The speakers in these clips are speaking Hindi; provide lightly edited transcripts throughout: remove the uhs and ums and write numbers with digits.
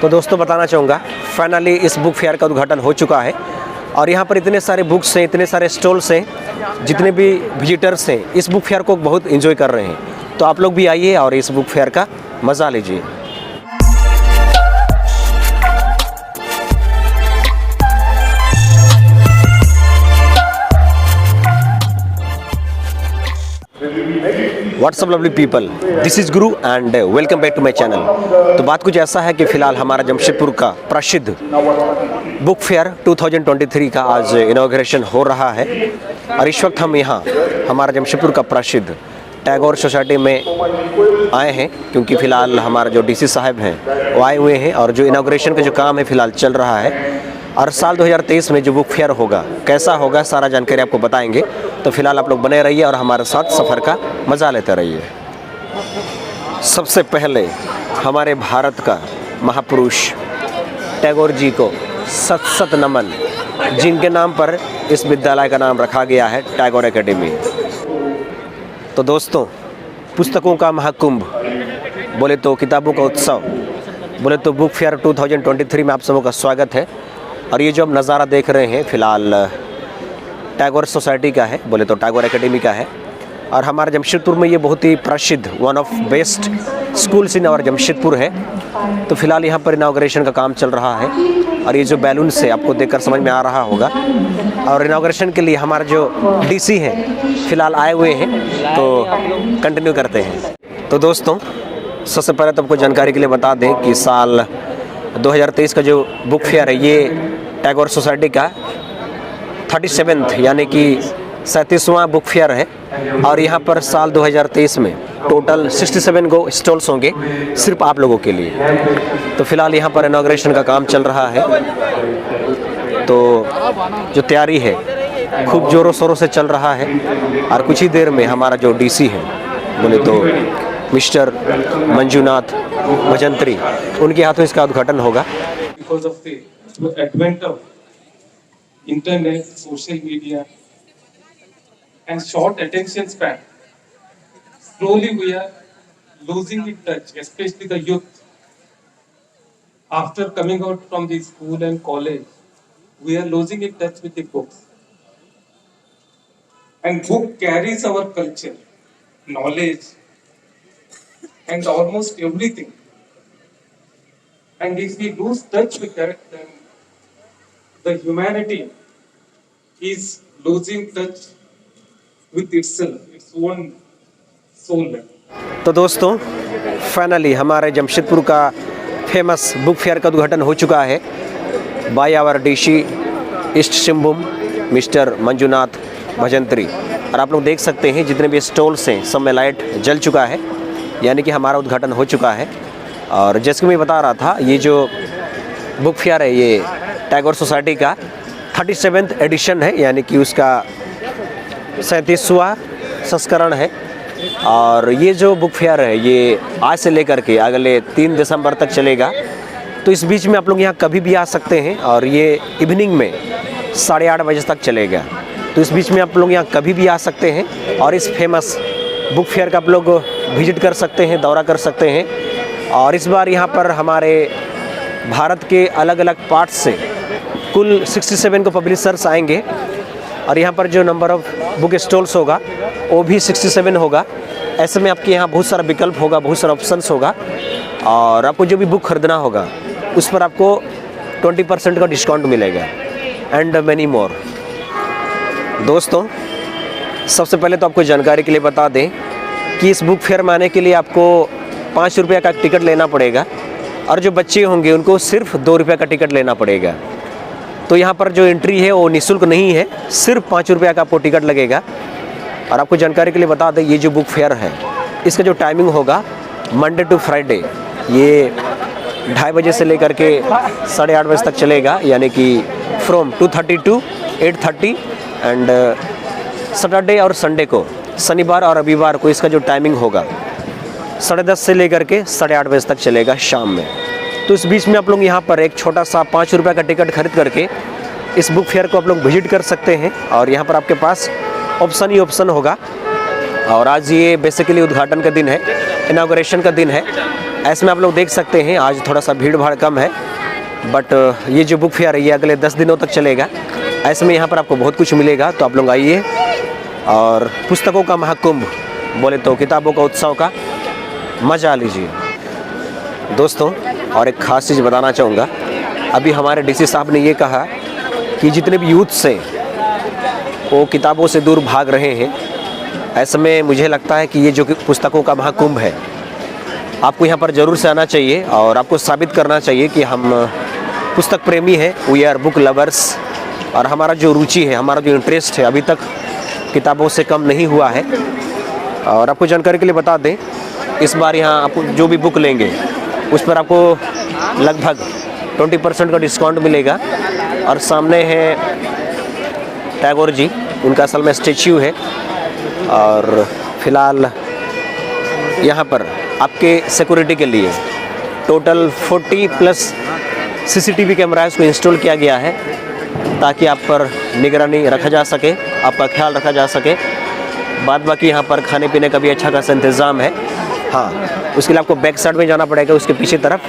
तो दोस्तों बताना चाहूँगा फाइनली इस बुक फेयर का उद्घाटन हो चुका है और यहाँ पर इतने सारे बुक्स हैं, इतने सारे स्टॉल्स हैं, जितने भी विजिटर्स हैं इस बुक फेयर को बहुत एंजॉय कर रहे हैं। तो आप लोग भी आइए और इस बुक फेयर का मज़ा लीजिए। What's up lovely people, this is Guru and welcome back to my channel. तो बात कुछ ऐसा है कि फ़िलहाल हमारा जमशेदपुर का प्रसिद्ध बुक फेयर 2023 का आज इनॉग्रेशन हो रहा है और इस वक्त हम यहाँ हमारा जमशेदपुर का प्रसिद्ध टैगोर सोसाइटी में आए हैं, क्योंकि फ़िलहाल हमारा जो डीसी साहब हैं वो आए हुए हैं और जो इनॉग्रेशन का जो काम है फ़िलहाल चल रहा है। और साल 2023 में जो बुक फेयर होगा कैसा होगा सारा जानकारी आपको बताएंगे। तो फिलहाल आप लोग बने रहिए और हमारे साथ सफ़र का मज़ा लेते रहिए। सबसे पहले हमारे भारत का महापुरुष टैगोर जी को सत सत नमन, जिनके नाम पर इस विद्यालय का नाम रखा गया है टैगोर एकेडमी। तो दोस्तों, पुस्तकों का महाकुंभ बोले तो किताबों का उत्सव बोले तो बुक फेयर 2023 में आप सबों का स्वागत है। और ये जो हम नज़ारा देख रहे हैं फ़िलहाल टैगोर सोसाइटी का है, बोले तो टैगोर एकेडमी का है। और हमारे जमशेदपुर में ये बहुत ही प्रसिद्ध one of best schools in और जमशेदपुर है। तो फिलहाल यहाँ पर इनॉग्रेशन का काम चल रहा है और ये जो बैलून से आपको देखकर समझ में आ रहा होगा। और इनॉग्रेशन के लिए हमारे जो डीसी हैं फ़िलहाल आए हुए हैं, तो कंटिन्यू करते हैं। तो दोस्तों, सबसे पहले तो आपको जानकारी के लिए बता दें कि साल 2023 का जो बुक फेयर है ये टैगोर सोसाइटी का 37th यानी कि 37वां बुक फेयर है। और यहाँ पर साल 2023 में टोटल 67 गो स्टॉल्स होंगे सिर्फ आप लोगों के लिए। तो फिलहाल यहाँ पर इनॉग्रेशन का काम चल रहा है, तो जो तैयारी है खूब ज़ोरों शोरों से चल रहा है। और कुछ ही देर में हमारा जो डीसी है बोले तो मिस्टर मंजुनाथ भजंत्री, उनके हाथों इसका उद्घाटन होगा। Because of the advent of internet, social media, and short attention span, slowly we are losing in touch, especially the youth. After coming out from the school and college, we are losing in touch with the books. And book carries our culture, knowledge, and almost everything. And if we lose touch with that, then the humanity is losing touch with itself, its own soul. तो दोस्तों, फाइनली हमारे जमशेदपुर का फेमस बुक फेयर का उद्घाटन हो चुका है by our DC East Singhbhum mister Manjunath Bhajantri. और आप लोग देख सकते हैं जितने भी स्टॉल्स हैं सब में लाइट जल चुका है, यानी कि हमारा उद्घाटन हो चुका है। और जैसे कि मैं बता रहा था, ये जो बुक फेयर है ये टैगोर सोसाइटी का 37th एडिशन है, यानी कि उसका 37वां संस्करण है। और ये जो बुक फेयर है ये आज से लेकर के अगले 3 दिसंबर तक चलेगा। तो इस बीच में आप लोग यहाँ कभी भी आ सकते हैं और ये इवनिंग में 8:30 बजे तक चलेगा। तो इस बीच में आप लोग यहाँ कभी भी आ सकते हैं और इस फेमस बुक फेयर का आप लोग विजिट कर सकते हैं, दौरा कर सकते हैं। और इस बार यहाँ पर हमारे भारत के अलग अलग पार्ट्स से कुल 67 को पब्लिशर्स आएंगे। और यहाँ पर जो नंबर ऑफ़ बुक स्टॉल्स होगा वो भी 67 होगा। ऐसे में आपके यहाँ बहुत सारा विकल्प होगा, बहुत सारा ऑप्शंस होगा। और आपको जो भी बुक खरीदना होगा उस पर आपको 20% का डिस्काउंट मिलेगा एंड मैनी मोर। दोस्तों, सबसे पहले तो आपको जानकारी के लिए बता दें कि इस बुक फेयर में आने के लिए आपको 5 रुपये का टिकट लेना पड़ेगा और जो बच्चे होंगे उनको सिर्फ 2 रुपये का टिकट लेना पड़ेगा। तो यहाँ पर जो एंट्री है वो निःशुल्क नहीं है, सिर्फ 5 रुपये का आपको टिकट लगेगा। और आपको जानकारी के लिए बता दें, ये जो बुक फेयर है इसका जो टाइमिंग होगा मंडे टू फ्राइडे, ये 2:30 बजे से लेकर के 8:30 बजे तक चलेगा, यानी कि फ्रॉम 2:30 टू 8:30। एंड सैटरडे और संडे को, शनिवार और रविवार को इसका जो टाइमिंग होगा 10:30 से लेकर के 8:30 बजे तक चलेगा शाम में। तो इस बीच में आप लोग यहाँ पर एक छोटा सा 5 रुपये का टिकट खरीद करके इस बुक फेयर को आप लोग विजिट कर सकते हैं। और यहाँ पर आपके पास ऑप्शन ही ऑप्शन होगा। और आज ये बेसिकली उद्घाटन का दिन है, इनॉग्रेशन का दिन है। ऐसे में आप लोग देख सकते हैं आज थोड़ा सा भीड़ भाड़ कम है, बट ये जो बुक फेयर है ये अगले 10 दिनों तक चलेगा। ऐसे में यहाँ पर आपको बहुत कुछ मिलेगा, तो आप लोग आइए और पुस्तकों का महाकुंभ बोले तो किताबों का उत्सव का मज़ा लीजिए। दोस्तों, और एक ख़ास चीज़ बताना चाहूँगा, अभी हमारे डीसी साहब ने ये कहा कि जितने भी यूथ से वो किताबों से दूर भाग रहे हैं, ऐसे में मुझे लगता है कि ये जो पुस्तकों का महाकुंभ है, आपको यहाँ पर ज़रूर से आना चाहिए और आपको साबित करना चाहिए कि हम पुस्तक प्रेमी हैं, वी आर बुक लवर्स, और हमारा जो रुचि है, हमारा जो इंटरेस्ट है अभी तक किताबों से कम नहीं हुआ है। और आपको जानकारी के लिए बता दें, इस बार यहाँ आप जो भी बुक लेंगे उस पर आपको लगभग 20% का डिस्काउंट मिलेगा। और सामने है टैगोर जी, उनका असल में स्टैच्यू है। और फिलहाल यहाँ पर आपके सिक्योरिटी के लिए टोटल 40+ CCTV कैमरास को इंस्टॉल किया गया है, ताकि आप पर निगरानी रखा जा सके, आपका ख्याल रखा जा सके। बाद बाकी यहाँ पर खाने पीने का भी अच्छा खासा इंतज़ाम है। हाँ, उसके लिए आपको बैक साइड में जाना पड़ेगा, उसके पीछे तरफ,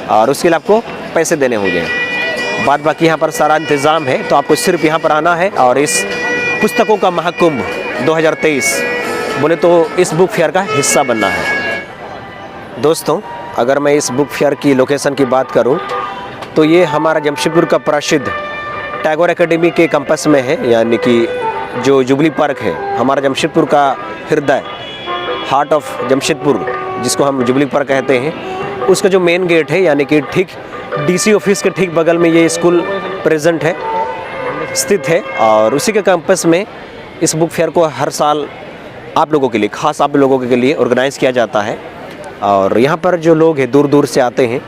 और उसके लिए आपको पैसे देने होंगे। बाद बाकी यहाँ पर सारा इंतज़ाम है, तो आपको सिर्फ यहाँ पर आना है और इस पुस्तकों का महाकुंभ 2023 बोले तो इस बुक फेयर का हिस्सा बनना है। दोस्तों, अगर मैं इस बुक फेयर की लोकेशन की बात करूं, तो ये हमारा जमशेदपुर का प्रसिद्ध टैगोर एकेडमी के कैंपस में है, यानी कि जो जुबली पार्क है, हमारा जमशेदपुर का हृदय, हार्ट ऑफ जमशेदपुर जिसको हम जुबली पार्क कहते हैं, उसका जो मेन गेट है, यानी कि ठीक डीसी ऑफिस के ठीक बगल में ये स्कूल प्रेजेंट है, स्थित है। और उसी के कैंपस में इस बुक फेयर को हर साल आप लोगों के लिए, ख़ास आप लोगों के लिए ऑर्गेनाइज़ किया जाता है। और यहाँ पर जो लोग हैं दूर दूर से आते हैं।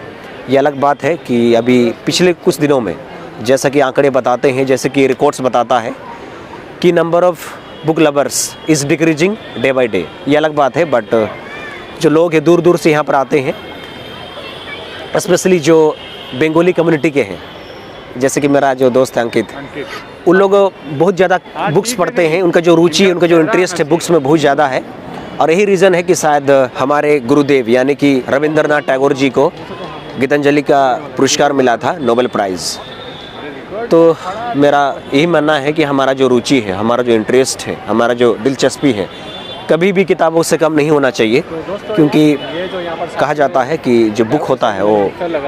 ये अलग बात है कि अभी पिछले कुछ दिनों में, जैसा कि आंकड़े बताते हैं, जैसे कि रिकॉर्ड्स बताता है कि number of book lovers is decreasing day by day. ये अलग बात है, बट जो लोग हैं दूर दूर से यहाँ पर आते हैं, स्पेशली जो बंगाली कम्युनिटी के हैं, जैसे कि मेरा जो दोस्त है अंकित, उन लोग बहुत ज़्यादा बुक्स पढ़ते हैं। उनका जो रुचि है, उनका जो इंटरेस्ट है बुक्स में बहुत ज़्यादा है। और यही रीज़न है कि शायद हमारे गुरुदेव यानी कि रविंद्रनाथ टैगोर जी को गीतांजलि का पुरस्कार मिला था, नोबेल प्राइज़। तो मेरा यही मानना है कि हमारा जो रुचि है, हमारा जो इंटरेस्ट है, हमारा जो दिलचस्पी है, कभी भी किताबों से कम नहीं होना चाहिए। क्योंकि कहा जाता है कि जो बुक होता है वो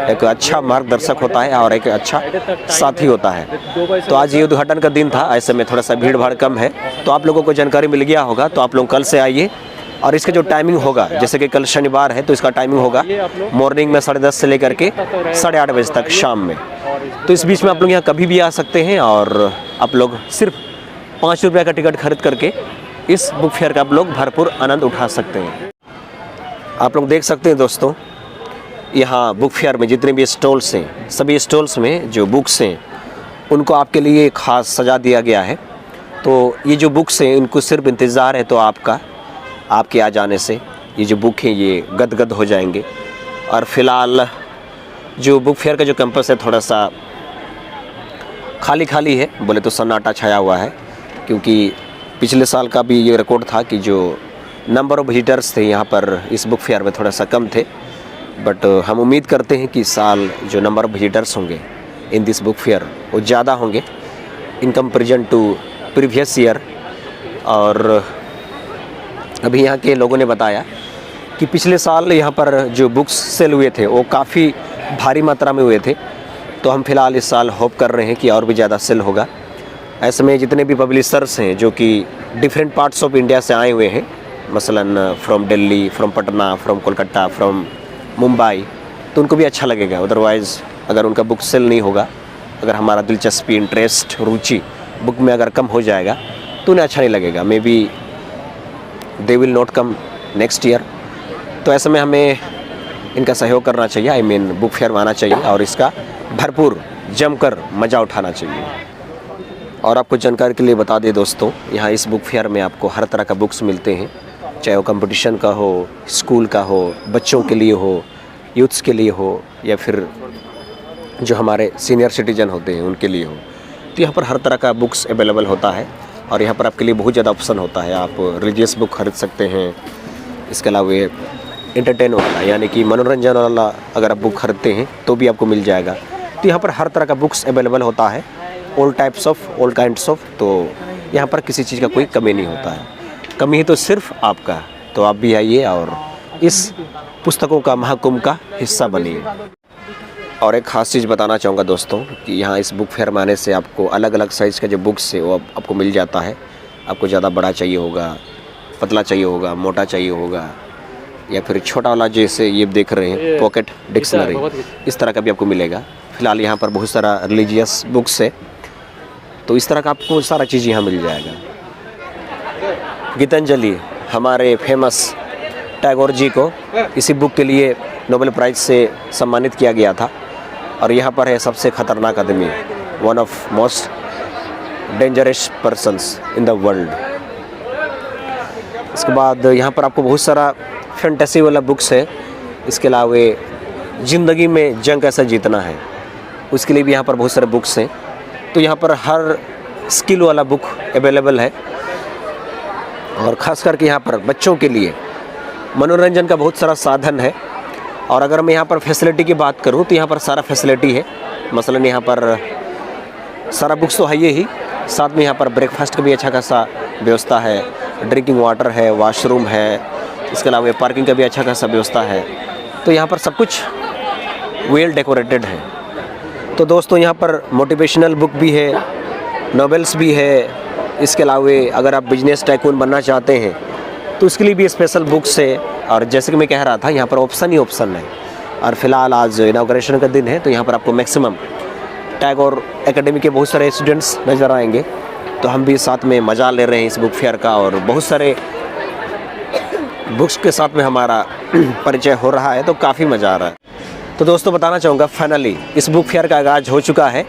एक अच्छा मार्गदर्शक होता है और एक अच्छा साथी होता है। तो आज ये उद्घाटन का दिन था, ऐसे में थोड़ा सा भीड़ भाड़ कम है, तो आप लोगों को जानकारी मिल गया होगा। तो आप लोग कल से आइए, और इसका जो टाइमिंग होगा, जैसे कि कल शनिवार है तो इसका टाइमिंग होगा मॉर्निंग में 10:30 से लेकर के 8:30 बजे तक शाम में। तो इस बीच में आप लोग यहाँ कभी भी आ सकते हैं, और आप लोग सिर्फ 5 रुपये का टिकट खरीद करके इस बुक फेयर का आप लोग भरपूर आनंद उठा सकते हैं। आप लोग देख सकते हैं दोस्तों, यहाँ बुक फेयर में जितने भी स्टॉल्स हैं, सभी स्टॉल्स में जो बुक्स हैं उनको आपके लिए ख़ास सजा दिया गया है। तो ये जो बुक्स हैं इनको सिर्फ इंतज़ार है तो आपके आ जाने से ये जो बुक हैं ये गदगद हो जाएंगे। और फ़िलहाल जो बुक फेयर का जो कैंपस है थोड़ा सा खाली है, बोले तो सन्नाटा छाया हुआ है। क्योंकि पिछले साल का भी ये रिकॉर्ड था कि जो नंबर ऑफ़ विजिटर्स थे यहाँ पर इस बुक फेयर में थोड़ा सा कम थे, बट हम उम्मीद करते हैं कि इस साल जो नंबर ऑफ़ विजिटर्स होंगे इन दिस बुक फेयर वो ज़्यादा होंगे in comparison to previous year. और अभी यहाँ के लोगों ने बताया कि पिछले साल यहाँ पर जो बुक्स सेल हुए थे वो काफ़ी भारी मात्रा में हुए थे। तो हम फ़िलहाल इस साल होप कर रहे हैं कि और भी ज़्यादा सेल होगा। ऐसे में जितने भी पब्लिशर्स हैं जो कि डिफरेंट पार्ट्स ऑफ इंडिया से आए हुए हैं, मसलन from Delhi, from Patna, from Kolkata, from Mumbai, तो उनको भी अच्छा लगेगा। अदरवाइज़ अगर उनका बुक सेल नहीं होगा, अगर हमारा दिलचस्पी, इंटरेस्ट, रुचि बुक में अगर कम हो जाएगा तो उन्हें अच्छा नहीं लगेगा। May be they will not come next year. तो ऐसे में हमें इनका सहयोग करना चाहिए, आई मीन बुक फेयर में आना चाहिए और इसका भरपूर जमकर मज़ा उठाना चाहिए। और आपको जानकारी के लिए बता दें दोस्तों, यहाँ इस बुक फेयर में आपको हर तरह का बुक्स मिलते हैं, चाहे वो कंपटीशन का हो, स्कूल का हो, बच्चों के लिए हो, यूथ्स के लिए हो, या फिर जो हमारे सीनियर सिटीजन होते हैं उनके लिए हो। तो यहाँ पर हर तरह का बुक्स अवेलेबल होता है और यहाँ पर आपके लिए बहुत ज़्यादा ऑप्शन होता है। आप रिलीजियस बुक खरीद सकते हैं, इसके अलावा एंटरटेन वाला यानी कि मनोरंजन वाला अगर आप बुक खरीदते हैं तो भी आपको मिल जाएगा। तो यहाँ पर हर तरह का बुक्स अवेलेबल होता है, all types of, all kinds of. तो यहाँ पर किसी चीज़ का कोई कमी नहीं होता है, कमी है तो सिर्फ आपका। तो आप भी आइए और इस पुस्तकों का महाकुंभ का हिस्सा बनिए। और एक ख़ास चीज़ बताना चाहूँगा दोस्तों कि यहाँ इस बुक फेयर में आने से आपको अलग अलग साइज़ का जो बुक्स है वो आपको मिल जाता है। आपको ज़्यादा बड़ा चाहिए होगा, पतला चाहिए होगा, मोटा चाहिए होगा, या फिर छोटा वाला जैसे ये देख रहे हैं पॉकेट डिक्शनरी, इस तरह का भी आपको मिलेगा। फ़िलहाल यहाँ पर बहुत सारा रिलीजियस बुक्स है, तो इस तरह का आपको सारा चीज़ यहाँ मिल जाएगा। गीतांजलि हमारे फेमस टैगोर जी को इसी बुक के लिए नोबेल प्राइज़ से सम्मानित किया गया था। और यहाँ पर है सबसे ख़तरनाक आदमी, one of most dangerous persons in the world. इसके बाद यहाँ पर आपको बहुत सारा फैंटेसी वाला बुक्स है। इसके अलावा ज़िंदगी में जंग कैसे जीतना है, उसके लिए भी यहाँ पर बहुत सारे बुक्स हैं। तो यहाँ पर हर स्किल वाला बुक अवेलेबल है। और ख़ास करके यहाँ पर बच्चों के लिए मनोरंजन का बहुत सारा साधन है। और अगर मैं यहाँ पर फैसिलिटी की बात करूँ तो यहाँ पर सारा फैसिलिटी है। मसलन यहाँ पर सारा बुक्स तो है ही, साथ में यहाँ पर ब्रेकफास्ट का भी अच्छा खासा व्यवस्था है, ड्रिंकिंग वाटर है, वॉशरूम है, इसके अलावा पार्किंग का भी अच्छा खासा व्यवस्था है। तो यहाँ पर सब कुछ वेल डेकोरेटेड है। तो दोस्तों यहाँ पर मोटिवेशनल बुक भी है, नॉवेल्स भी है। इसके अलावा अगर आप बिजनेस टाइकून बनना चाहते हैं तो उसके लिए भी स्पेशल बुक्स है। और जैसे कि मैं कह रहा था यहाँ पर ऑप्शन ही ऑप्शन है। और फिलहाल आज इनॉग्रेशन का दिन है, तो यहाँ पर आपको मैक्सिमम टैगोर एकेडमी के बहुत सारे स्टूडेंट्स नज़र आएंगे। तो हम भी साथ में मज़ा ले रहे हैं इस बुक फेयर का, और बहुत सारे बुक्स के साथ में हमारा परिचय हो रहा है, तो काफ़ी मज़ा आ रहा है। तो दोस्तों बताना चाहूँगा फाइनली इस बुक फेयर का आगाज़ हो चुका है।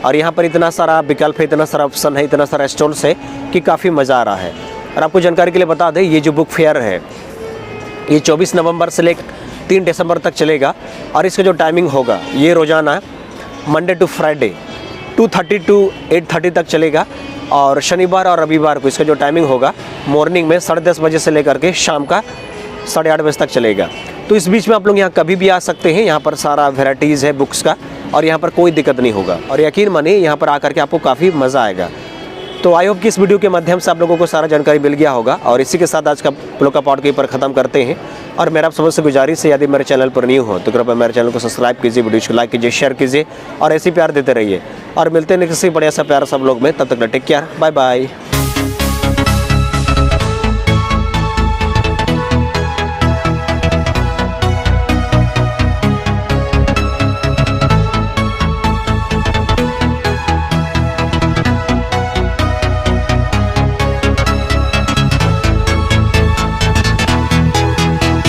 और यहाँ पर इतना सारा विकल्प है, इतना सारा ऑप्शन है, इतना सारा स्टॉल्स है कि काफ़ी मज़ा आ रहा है। और आपको जानकारी के लिए बता दें, ये जो बुक फेयर है ये 24 नवंबर से लेकर 3 दिसंबर तक चलेगा। और इसका जो टाइमिंग होगा ये रोज़ाना मंडे टू फ्राइडे 2:30 टू 8:30 तक चलेगा। और शनिवार और रविवार को इसका जो टाइमिंग होगा मॉर्निंग में 10:30 बजे से लेकर के शाम का 8:30 बजे तक चलेगा। तो इस बीच में आप लोग यहाँ कभी भी आ सकते हैं। यहाँ पर सारा वेराइटीज़ है बुक्स का, और यहाँ पर कोई दिक्कत नहीं होगा। और यकीन मानिए यहाँ पर आकर के आपको काफ़ी मज़ा आएगा। तो आई होप कि इस वीडियो के माध्यम से आप लोगों को सारा जानकारी मिल गया होगा। और इसी के साथ आज का ब्लॉग का पार्ट के ऊपर ख़त्म करते हैं। और मेरा आप सबसे गुजारिश है, यदि मेरे चैनल पर न्यू हो तो कृपया मेरे चैनल को सब्सक्राइब कीजिए, वीडियो को लाइक कीजिए, शेयर कीजिए और ऐसे प्यार देते रहिए। और मिलते हैं किसी बढ़िया सा प्यारा सब लोग में, तब तक टेक केयर, बाय बाय।